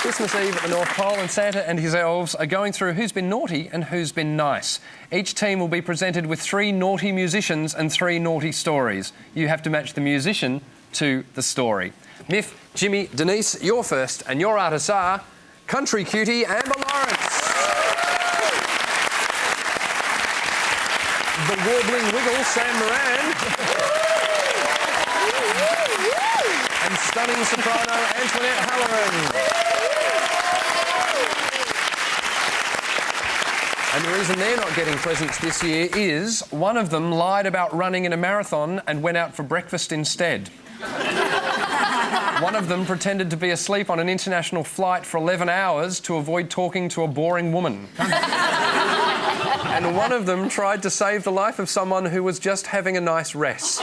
Christmas Eve at the North Pole, and Santa and his elves are going through who's been naughty and who's been nice. Each team will be presented with 3 naughty musicians and 3 naughty stories. You have to match the musician to the story. Miff, Jimmy, Denise, you're first, and your artists are Country Cutie Amber Lawrence, the Warbling Wiggle Sam Moran, and stunning soprano Antoinette Halloran. And the reason they're not getting presents this year is one of them lied about running in a marathon and went out for breakfast instead. One of them pretended to be asleep on an international flight for 11 hours to avoid talking to a boring woman. And one of them tried to save the life of someone who was just having a nice rest.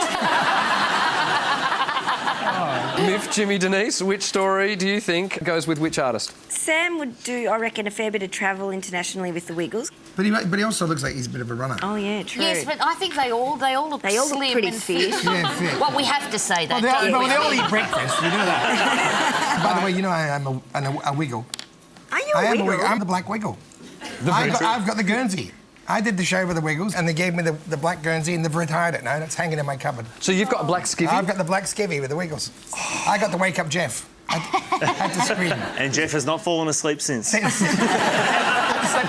Miff, Jimmy, Denise, which story do you think goes with which artist? Sam would do, I reckon, a fair bit of travel internationally with the Wiggles. But he also looks like he's a bit of a runner. Oh, yeah, true. Yes, but I think they all look slim pretty and fit. Yeah, fit. Well, we have to say that. Well, they all eat breakfast, we know that. By the way, you know I am a Wiggle. Are you a Wiggle? I'm the Black Wiggle. I've got the Guernsey. I did the show with the Wiggles, and they gave me the black Guernsey, and they've retired it now, and it's hanging in my cupboard. So you've got a black skivvy? I've got the black skivvy with the Wiggles. I got to wake up Jeff. I had to scream. And Jeff has not fallen asleep since. Slept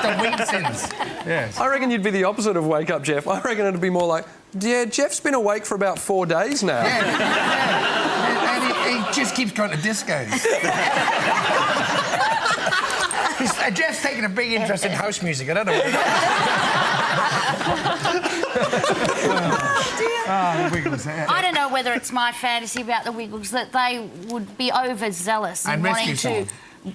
a week since. Yes. I reckon you'd be the opposite of wake up Jeff. I reckon it'd be more like, yeah, Jeff's been awake for about 4 days now. Yeah. And he just keeps going to discos. Jeff's taking a big interest in house music. I don't know. The Wiggles. I don't know whether it's my fantasy about the Wiggles that they would be overzealous in wanting to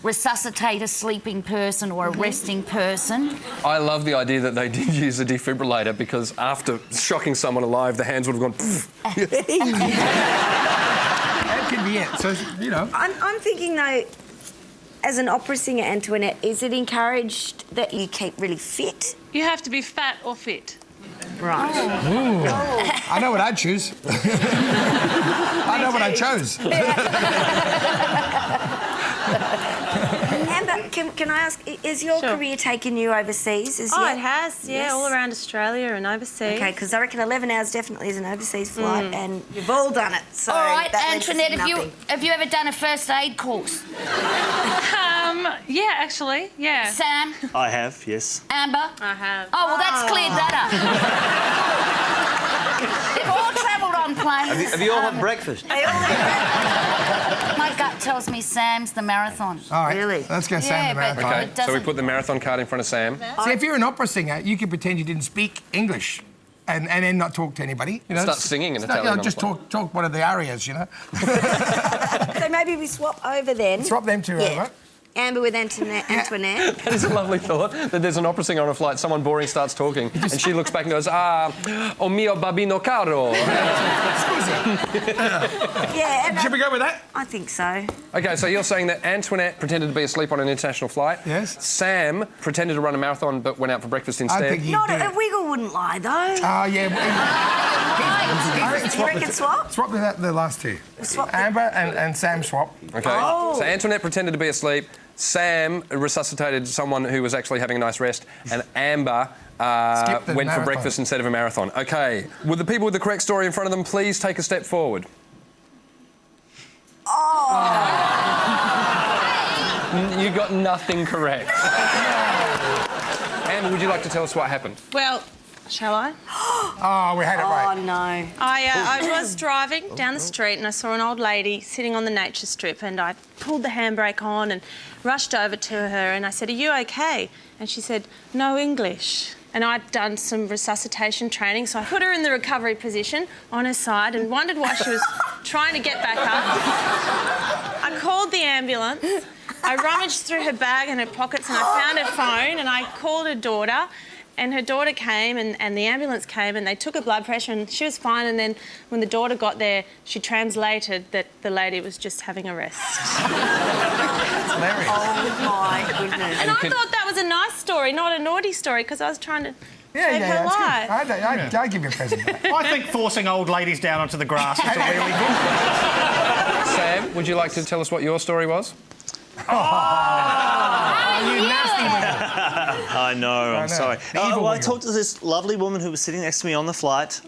resuscitate a sleeping person or a resting person. I love the idea that they did use a defibrillator because after shocking someone alive, the hands would have gone... That could be it. So, you know. I'm thinking, though, as an opera singer, Antoinette, is it encouraged that you keep really fit? You have to be fat or fit. Right. Oh. I know what I'd choose. I know what I chose. Amber, can I ask, is your career taking you overseas? It has, yeah, Yes. all around Australia and overseas. OK, because I reckon 11 hours definitely is an overseas flight, and you've all done it, so... All right, that leaves us Antoinette, have you ever done a first aid course? Yeah, actually, yeah. Sam? I have, yes. Amber? I have. Oh, well, that's cleared that up. They've all travelled on planes. Have you all had breakfast? My gut tells me Sam's the marathon. All right, Really? let's go Sam the but marathon. it OK, so we doesn't- put the marathon card in front of Sam. See, if you're an opera singer, you could pretend you didn't speak English and then not talk to anybody. You know, Start singing in Italian on the just plane. talk one of the arias, you know. So maybe we swap over then. Swap them two over. Amber with Antoinette. That is a lovely thought, that there's an opera singer on a flight, someone boring starts talking, and she looks back and goes, o mio babino caro. Yeah, and Should we go with that? I think so. OK, so you're saying that Antoinette pretended to be asleep on an international flight. Yes. Sam pretended to run a marathon but went out for breakfast instead. I think he'd Not do a it. Wiggle wouldn't lie, though. Oh, yeah. You reckon swap? Swap the last two. Swap the- Amber and Sam swap. OK, so Antoinette pretended to be asleep, Sam resuscitated someone who was actually having a nice rest, and Amber Skipped the went for marathon. breakfast instead of a marathon. OK, would the people with the correct story in front of them please take a step forward? You got nothing correct. Amber, would you like to tell us what happened? Well, shall I? Oh, we had it right. Oh, no. I was driving down the street and I saw an old lady sitting on the nature strip, and I pulled the handbrake on and rushed over to her and I said, "Are you OK?" And she said, "No English." And I'd done some resuscitation training, so I put her in the recovery position on her side and wondered why she was trying to get back up. I called the ambulance. I rummaged through her bag and her pockets and I found her phone and I called her daughter. And her daughter came and the ambulance came and they took her blood pressure and she was fine. And then when the daughter got there, she translated that the lady was just having a rest. That's hilarious. Oh, my goodness. And I thought that was a nice story, not a naughty story, because I was trying to save her that's life. good. I'd give you a present for that. I think forcing old ladies down onto the grass is a really good Sam, would you like to tell us what your story was? I know, I'm sorry. Evil I wiggle. talked to this lovely woman who was sitting next to me on the flight.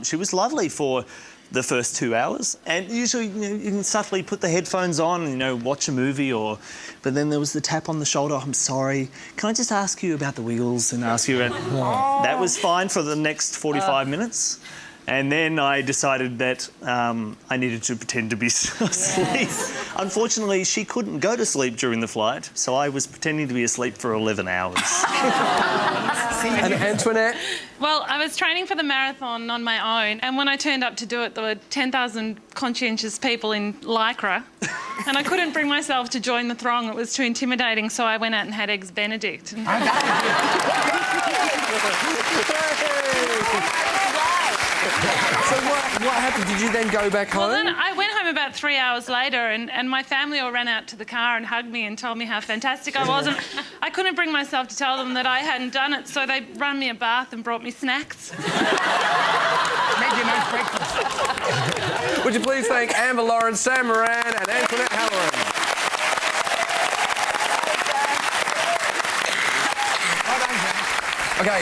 She was lovely for the first 2 hours, and usually you can subtly put the headphones on and watch a movie, but then there was the tap on the shoulder. I'm sorry, can I just ask you about the Wiggles and ask you about... That was fine for the next 45 minutes. And then I decided that I needed to pretend to be asleep. Unfortunately, she couldn't go to sleep during the flight, so I was pretending to be asleep for 11 hours. And Antoinette? Well, I was training for the marathon on my own, and when I turned up to do it, there were 10,000 conscientious people in Lycra, and I couldn't bring myself to join the throng. It was too intimidating, so I went out and had Eggs Benedict. So what happened? Did you then go back home? Well, then I went home about 3 hours later, and my family all ran out to the car and hugged me and told me how fantastic I was. And I couldn't bring myself to tell them that I hadn't done it, so they ran me a bath and brought me snacks. Made you a nice breakfast. Would you please thank Amber Lawrence, Sam Moran and Antoinette Halloran. Well done, Jack. Okay.